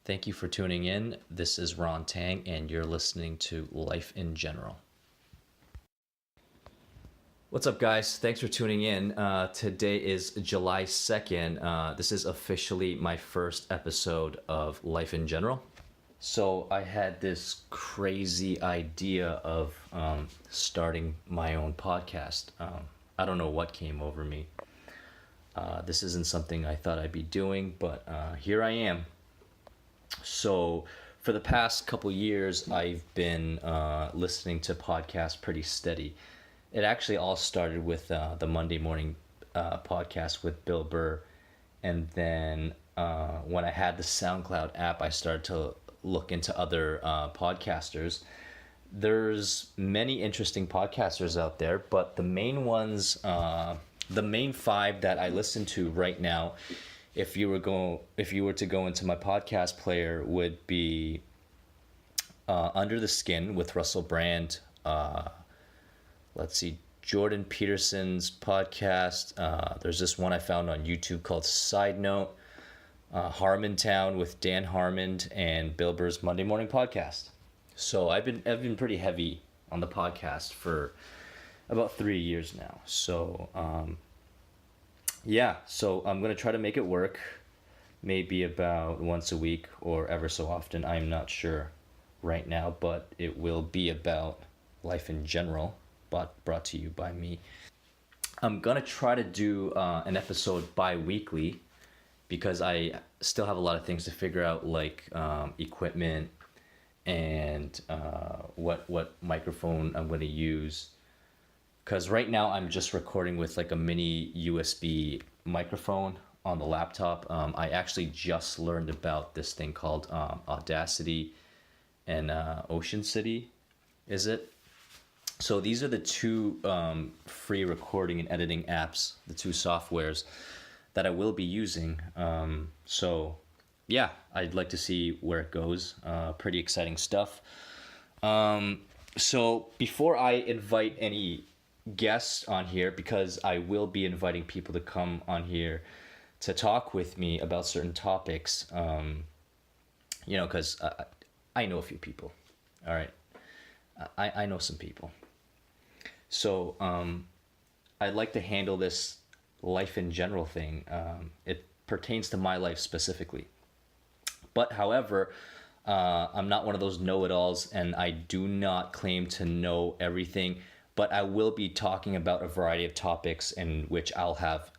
Thank you for tuning in. This is Ron Tang, and you're listening to Life in General. What's up, guys? Thanks for tuning in. Today is July 2nd. This is officially my first episode of Life in General. So I had this crazy idea of starting my own podcast. I don't know what came over me. This isn't something I thought I'd be doing, but here I am. So for the past couple years, I've been listening to podcasts pretty steady. It actually all started with the Monday morning podcast with Bill Burr. And then when I had the SoundCloud app, I started to look into other podcasters. There's many interesting podcasters out there, but the main ones, the main five that I listen to right now, if you were to go into my podcast player, would be Under the Skin with Russell Brand. Let's see, Jordan Peterson's podcast. There's this one I found on YouTube called Side Note. Harmontown with Dan Harmon, and Bill Burr's Monday Morning Podcast. So I've been pretty heavy on the podcast for about 3 years now. So so I'm gonna try to make it work. Maybe about once a week or ever so often. I'm not sure right now, but it will be about life in general, but brought to you by me. I'm gonna try to do an episode bi-weekly, because I still have a lot of things to figure out, like equipment and what microphone I'm going to use. Because right now I'm just recording with like a mini USB microphone on the laptop. I actually just learned about this thing called Audacity and Ocean City, is it? So these are the two free recording and editing apps, the two softwares that I will be using. I'd like to see where it goes. Pretty exciting stuff. So before I invite any guests on here, because I will be inviting people to come on here to talk with me about certain topics, because I know a few people. All right. I know some people. So I'd like to handle this life in general thing. It pertains to my life specifically. But however, I'm not one of those know-it-alls, and I do not claim to know everything, but I will be talking about a variety of topics in which I'll have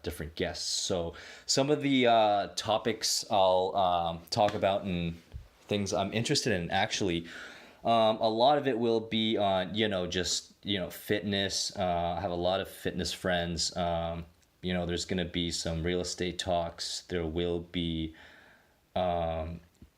different guests. So some of the topics I'll talk about and things I'm interested in, actually, a lot of it will be on, fitness. I have a lot of fitness friends. There's going to be some real estate talks. There will be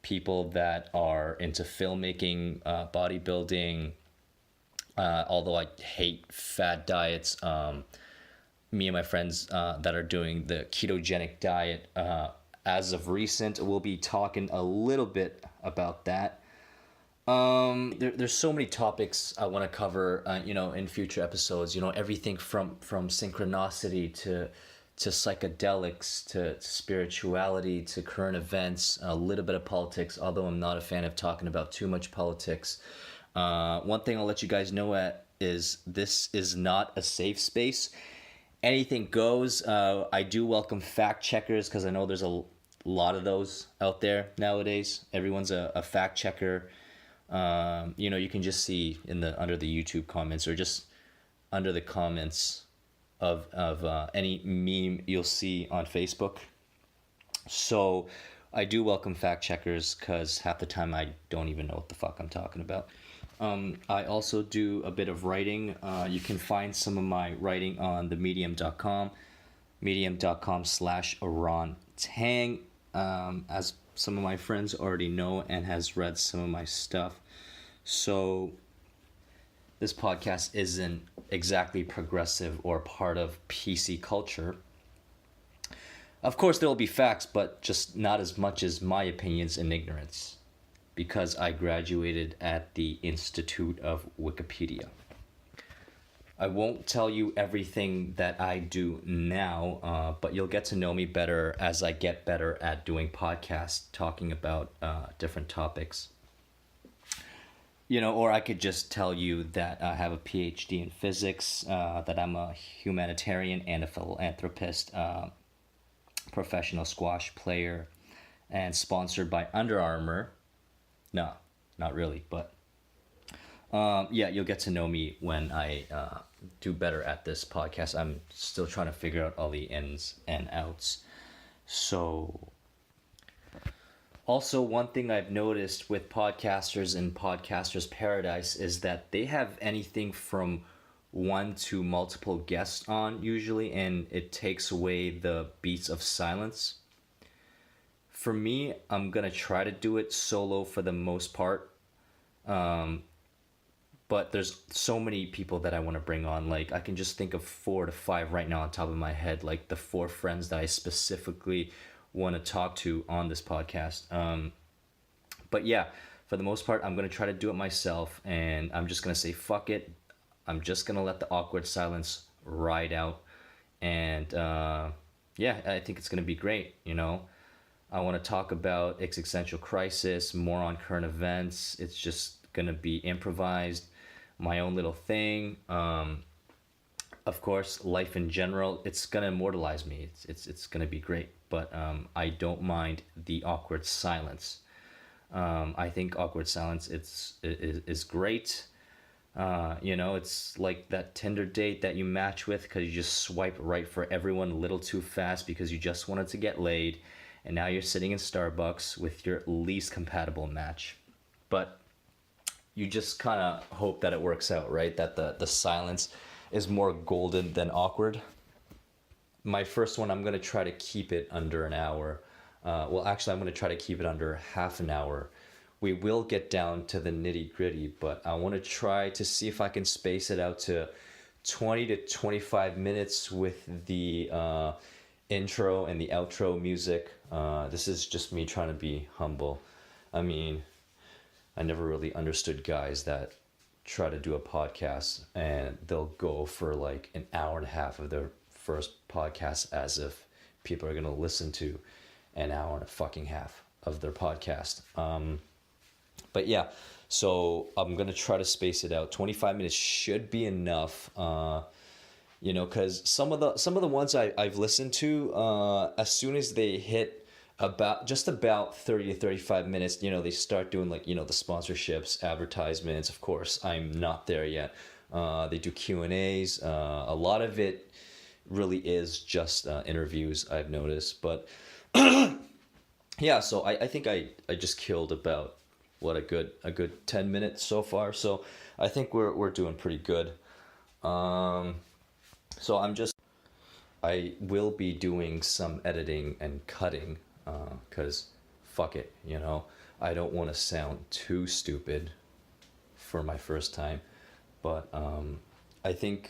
people that are into filmmaking, bodybuilding. Although I hate fad diets, me and my friends that are doing the ketogenic diet, as of recent, we'll be talking a little bit about that. There's so many topics I want to cover, in future episodes. Everything from synchronicity to psychedelics to spirituality to current events, a little bit of politics. Although I'm not a fan of talking about too much politics. One thing I'll let you guys know is this is not a safe space. Anything goes. I do welcome fact checkers, because I know there's a lot of those out there nowadays. Everyone's a fact checker. You can just see under the YouTube comments, or just under the comments of any meme you'll see on Facebook. So I do welcome fact checkers, because half the time I don't even know what the fuck I'm talking about. I also do a bit of writing. You can find some of my writing on the medium.com, medium.com/Ron Tang, as some of my friends already know and has read some of my stuff. So this podcast isn't exactly progressive or part of PC culture. Of course, there will be facts, but just not as much as my opinions and ignorance, because I graduated at the Institute of Wikipedia. I won't tell you everything that I do now, but you'll get to know me better as I get better at doing podcasts, talking about different topics. Or I could just tell you that I have a PhD in physics, that I'm a humanitarian and a philanthropist, professional squash player, and sponsored by Under Armour. No, not really, but yeah, you'll get to know me when I do better at this podcast. I'm still trying to figure out all the ins and outs. So, also, one thing I've noticed with podcasters in Podcasters Paradise is that they have anything from one to multiple guests on usually, and it takes away the beats of silence. For me, I'm gonna try to do it solo for the most part. But there's so many people that I want to bring on. Like, I can just think of 4 to 5 right now on top of my head, like the 4 friends that I specifically want to talk to on this podcast. But yeah, for the most part, I'm going to try to do it myself, and I'm just going to say, fuck it. I'm just going to let the awkward silence ride out. And yeah, I think it's going to be great, I want to talk about existential crisis, more on current events. It's just going to be improvised, my own little thing. Of course, life in general, it's going to immortalize me. It's going to be great. But I don't mind the awkward silence. I think awkward silence is great. It's like that Tinder date that you match with because you just swipe right for everyone a little too fast because you just wanted to get laid. And now you're sitting in Starbucks with your least compatible match. But you just kind of hope that it works out, right? That the silence is more golden than awkward. My first one, I'm going to try to keep it under an hour. Well, actually, I'm going to try to keep it under half an hour. We will get down to the nitty gritty, but I want to try to see if I can space it out to 20 to 25 minutes with the intro and the outro music. This is just me trying to be humble. I mean, I never really understood guys that try to do a podcast and they'll go for like an hour and a half of their first podcast as if people are going to listen to an hour and a fucking half of their podcast. But yeah, so I'm going to try to space it out. 25 minutes should be enough. Because some of the ones I've listened to, as soon as they hit about 30 to 35 minutes, they start doing like, the sponsorships, advertisements. Of course, I'm not there yet. They do Q&As. A lot of it really is just interviews, I've noticed. But yeah, so I think I just killed about a good 10 minutes so far. So I think we're doing pretty good. So I will be doing some editing and cutting, because fuck it, I don't want to sound too stupid for my first time, but I think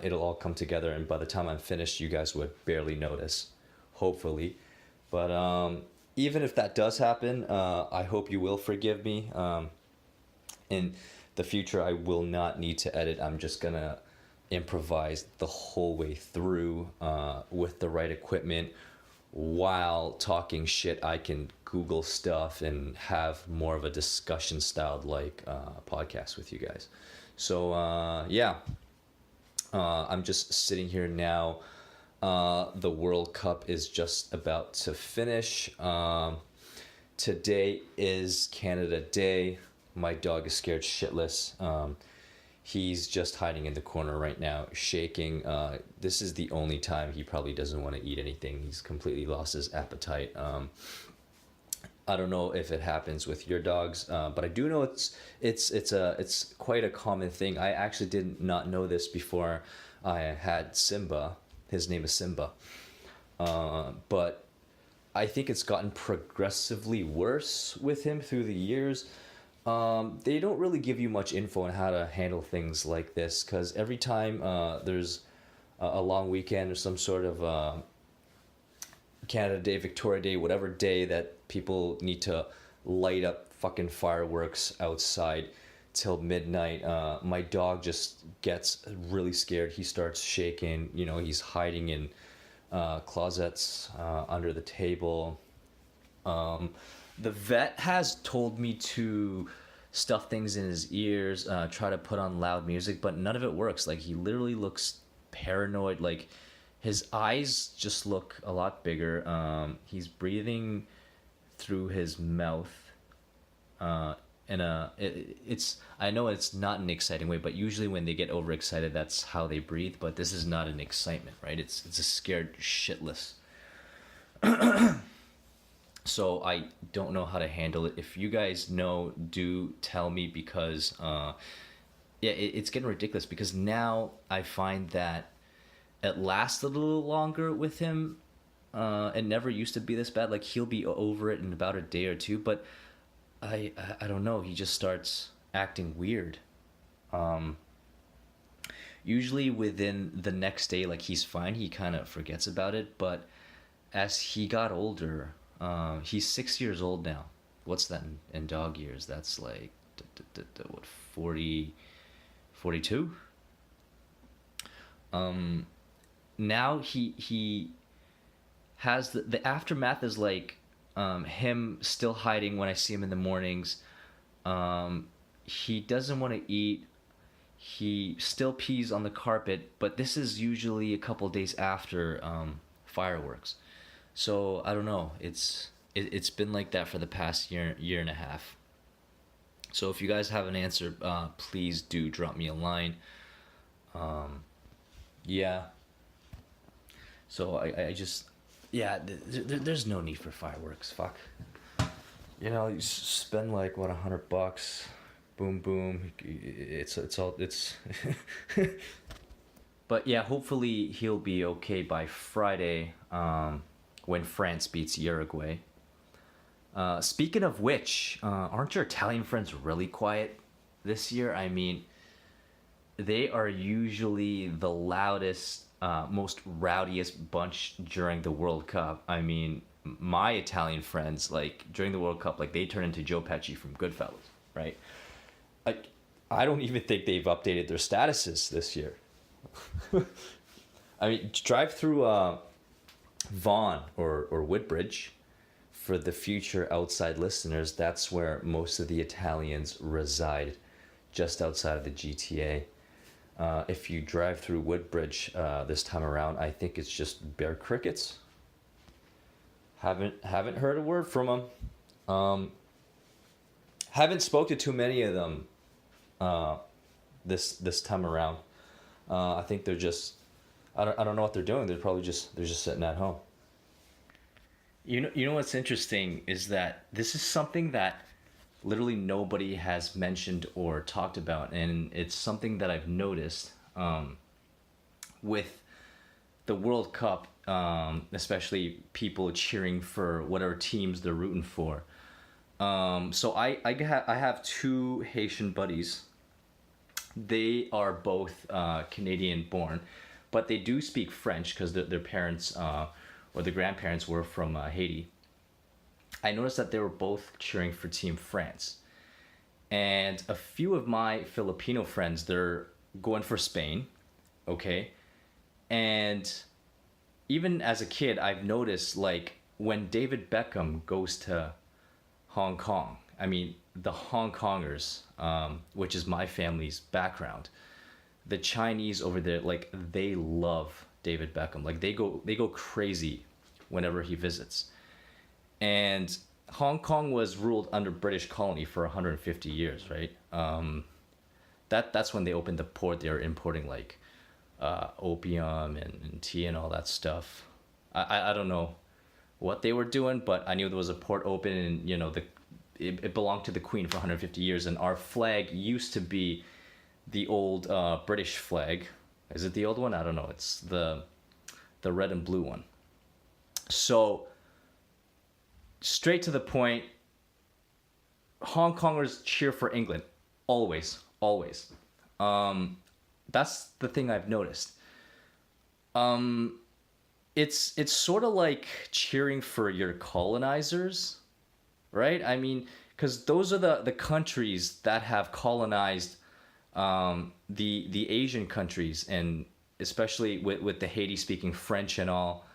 it'll all come together, and by the time I'm finished, you guys would barely notice, hopefully. But even if that does happen, I hope you will forgive me. In the future, I will not need to edit. I'm just gonna improvise the whole way through with the right equipment. While talking shit, I can Google stuff and have more of a discussion styled like podcast with you guys. So yeah, I'm just sitting here now. The World Cup is just about to finish. Today is Canada Day. My dog is scared shitless. He's just hiding in the corner right now, shaking. This is the only time he probably doesn't want to eat anything. He's completely lost his appetite. I don't know if it happens with your dogs, but I do know it's quite a common thing. I actually did not know this before I had Simba. His name is Simba. But I think it's gotten progressively worse with him through the years. They don't really give you much info on how to handle things like this, because every time there's a long weekend or some sort of Canada Day, Victoria Day, whatever day that people need to light up fucking fireworks outside, till midnight. My dog just gets really scared. He starts shaking. You know, he's hiding in closets under the table. The vet has told me to stuff things in his ears, try to put on loud music, but none of it works. Like, he literally looks paranoid. Like, his eyes just look a lot bigger. He's breathing through his mouth. It's, I know it's not an exciting way, but usually when they get overexcited, that's how they breathe. But this is not an excitement, right? It's a scared shitless. So I don't know how to handle it. If you guys know, do tell me, because yeah, it's getting ridiculous. Because now I find that it lasts a little longer with him. It never used to be this bad. Like, he'll be over it in about a day or two, but I don't know. He just starts acting weird. Usually within the next day, like, he's fine. He kind of forgets about it. But as he got older, he's 6 years old now. What's that in dog years? That's like what, 40, 42. Now he has the aftermath is like him still hiding when I see him in the mornings. He doesn't want to eat. He still pees on the carpet, but this is usually a couple days after fireworks. So I don't know. It's been like that for the past year and a half. So if you guys have an answer, please do drop me a line. Yeah. So I just, yeah. There's no need for fireworks. Fuck. You know, you spend like what, $100. Boom boom. It's all it's. But yeah, hopefully he'll be okay by Friday. When France beats Uruguay. Speaking of which, aren't your Italian friends really quiet this year? I mean, they are usually the loudest, most rowdiest bunch during the World Cup. I mean, my Italian friends, like, during the World Cup, like, they turn into Joe Pesci from Goodfellas, right? Like, I don't even think they've updated their statuses this year. I mean, drive through Vaughan or Woodbridge. For the future outside listeners, that's where most of the Italians reside, just outside of the GTA. If you drive through Woodbridge this time around, I think it's just bear crickets. Haven't heard a word from them. Haven't spoke to too many of them this time around. I think they're just, I don't know what they're doing. They're just sitting at home. You know what's interesting is that this is something that literally nobody has mentioned or talked about, and it's something that I've noticed with the World Cup, especially people cheering for whatever teams they're rooting for. So I have two Haitian buddies. They are both Canadian born, but they do speak French because their parents or the grandparents were from Haiti. I noticed that they were both cheering for Team France. And a few of my Filipino friends, they're going for Spain, okay? And even as a kid, I've noticed, like, when David Beckham goes to Hong Kong, I mean, the Hong Kongers, which is my family's background, the Chinese over there, like, they love David Beckham. Like, they go crazy whenever he visits. And Hong Kong was ruled under British colony for 150 years, right? That's when they opened the port. They were importing, like, opium and tea and all that stuff. I don't know what they were doing, but I knew there was a port open, and, you know, it belonged to the Queen for 150 years. And our flag used to be the old British flag. Is it the old one? I don't know. It's the red and blue one. So, straight to the point, Hong Kongers cheer for England. Always. That's the thing I've noticed. It's sort of like cheering for your colonizers, right? I mean, because those are the countries that have colonized the Asian countries, and especially with the Haiti speaking French and all.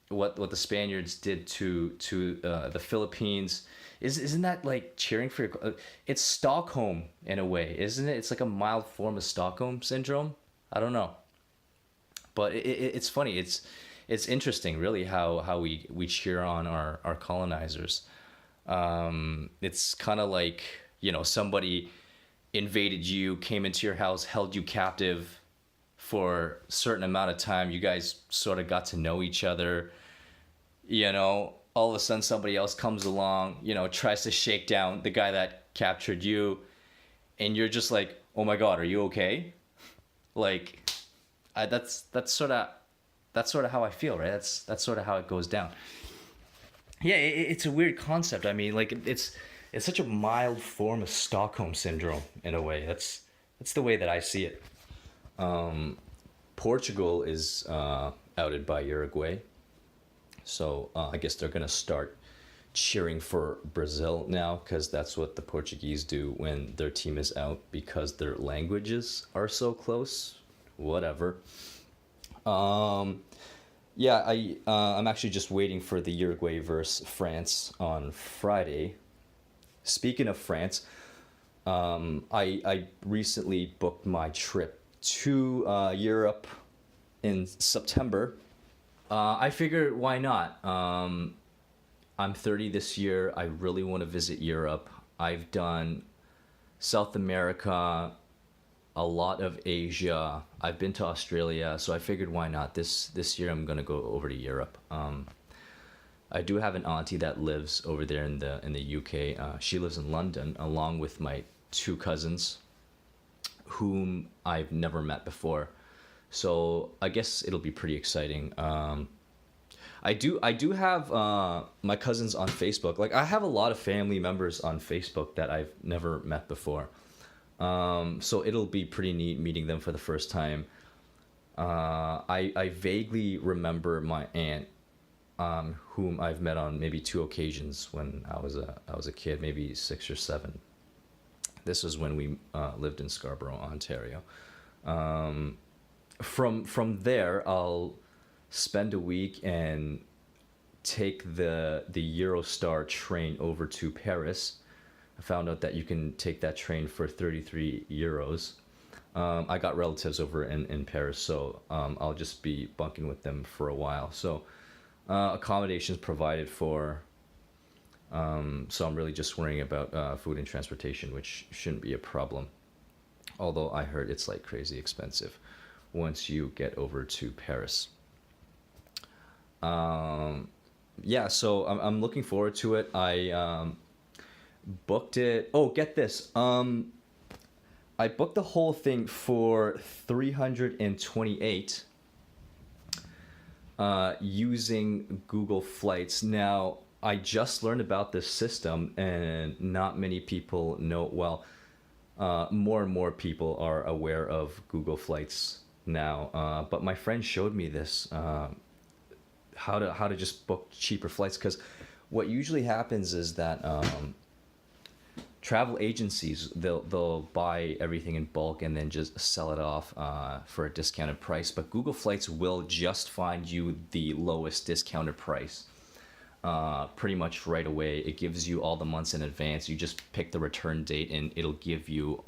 What the Spaniards did to the Philippines isn't that like cheering for your, it's Stockholm in a way, isn't it? It's like a mild form of Stockholm syndrome. I don't know, but it's funny. It's interesting, really, how we cheer on our colonizers. It's kind of like, somebody invaded you, came into your house, held you captive for a certain amount of time. You guys sort of got to know each other. All of a sudden somebody else comes along, tries to shake down the guy that captured you, and you're just like, oh my god, are you okay? Like, that's sort of how I feel, right? That's sort of how it goes down. Yeah, it's a weird concept. I mean, like, it's such a mild form of Stockholm syndrome in a way. That's the way that I see it. Portugal is outed by Uruguay, so I guess they're gonna start cheering for Brazil now, because that's what the Portuguese do when their team is out, because their languages are so close. Whatever. Yeah, I'm actually just waiting for the Uruguay versus France on Friday. Speaking of France, I recently booked my trip to Europe in September. I figured, why not? I'm 30 this year. I really want to visit Europe. I've done South America, a lot of Asia. I've been to Australia, so I figured, why not? This year I'm gonna go over to Europe. I do have an auntie that lives over there in the UK. She lives in London, along with my two cousins, whom I've never met before. So I guess it'll be pretty exciting. I do have my cousins on Facebook. Like, I have a lot of family members on Facebook that I've never met before. So it'll be pretty neat meeting them for the first time. I vaguely remember my aunt, whom I've met on maybe two occasions when I was a kid, maybe 6 or 7. This was when we lived in Scarborough, Ontario. From there, I'll spend a week and take the Eurostar train over to Paris. I found out that you can take that train for 33 euros. I got relatives over in Paris, so I'll just be bunking with them for a while. So accommodations provided for. So I'm really just worrying about food and transportation, which shouldn't be a problem. Although I heard it's like crazy expensive once you get over to Paris. Yeah, so I'm looking forward to it. I booked it. Oh, get this. I booked the whole thing for 328 using Google Flights. Now, I just learned about this system, and not many people know. Well, more and more people are aware of Google Flights now. But my friend showed me this, how to just book cheaper flights, because what usually happens is that travel agencies, they'll buy everything in bulk and then just sell it off for a discounted price. But Google Flights will just find you the lowest discounted price pretty much right away. It gives you all the months in advance. You just pick the return date, and it'll give you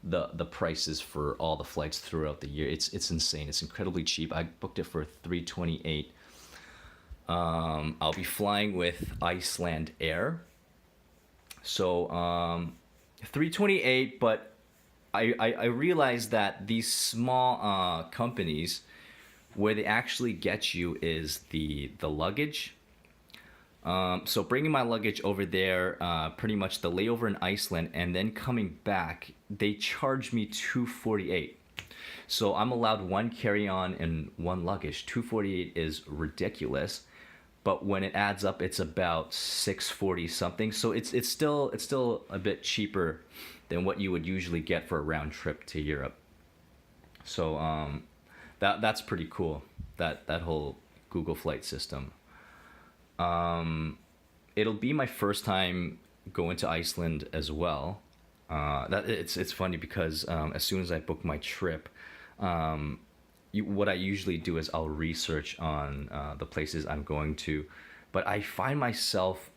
the prices for all the flights throughout the year. It's insane. It's incredibly cheap. I booked it for 328. I'll be flying with Iceland Air. So 328, but I realized that these small companies, where they actually get you is the luggage. So bringing my luggage over there, pretty much the layover in Iceland, and then coming back, they charge me $248. So I'm allowed one carry-on and one luggage. $248 is ridiculous, but when it adds up, it's about $640 something. So it's still a bit cheaper than what you would usually get for a round trip to Europe. So that's pretty cool. That whole Google Flight system. it'll be my first time going to Iceland as well. That it's funny because as soon as I book my trip, what I usually do is I'll research on the places I'm going to, but I find myself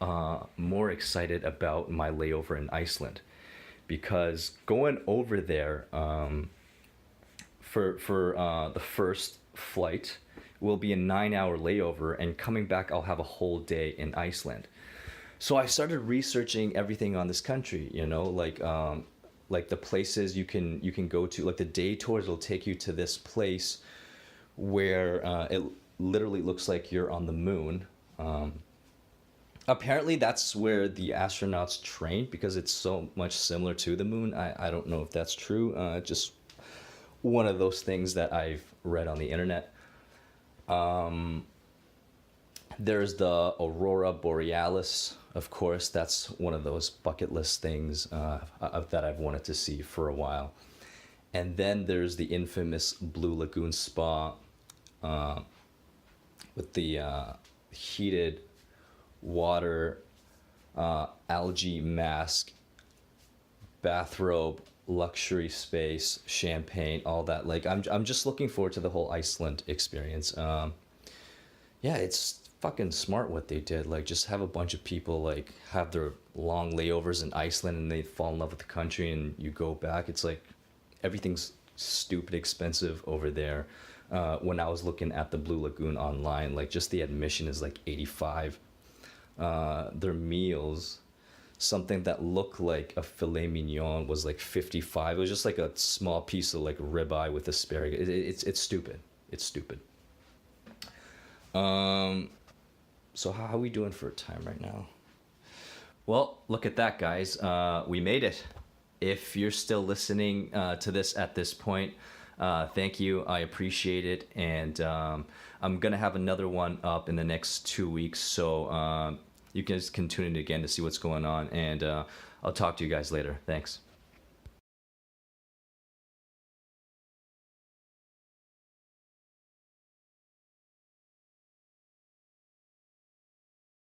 more excited about my layover in Iceland because going over there for the first flight will be a 9 hour layover, and coming back I'll have a whole day in Iceland. So I started researching everything on this country, like the places you can go to, like the day tours will take you to this place where it literally looks like you're on the moon. Apparently that's where the astronauts train because it's so much similar to the moon. I don't know if that's true. Just one of those things that I've read on the internet. There's the Aurora Borealis, of course. That's one of those bucket list things that I've wanted to see for a while. And then there's the infamous Blue Lagoon Spa with the heated water, algae mask, bathrobe, luxury space, champagne, all that. Like I'm just looking forward to the whole Iceland experience. Yeah, it's fucking smart what they did. Like just have a bunch of people like have their long layovers in Iceland and they fall in love with the country and you go back. It's like everything's stupid expensive over there. When I was looking at the Blue Lagoon online, like just the admission is like 85. Their meals, something that looked like a filet mignon was like 55. It was just like a small piece of like ribeye with asparagus. It's stupid. It's stupid. So how are we doing for time right now? Well, look at that, guys. We made it. If you're still listening to this at this point, thank you. I appreciate it. And I'm going to have another one up in the next 2 weeks. So you guys can tune in again to see what's going on. And I'll talk to you guys later. Thanks.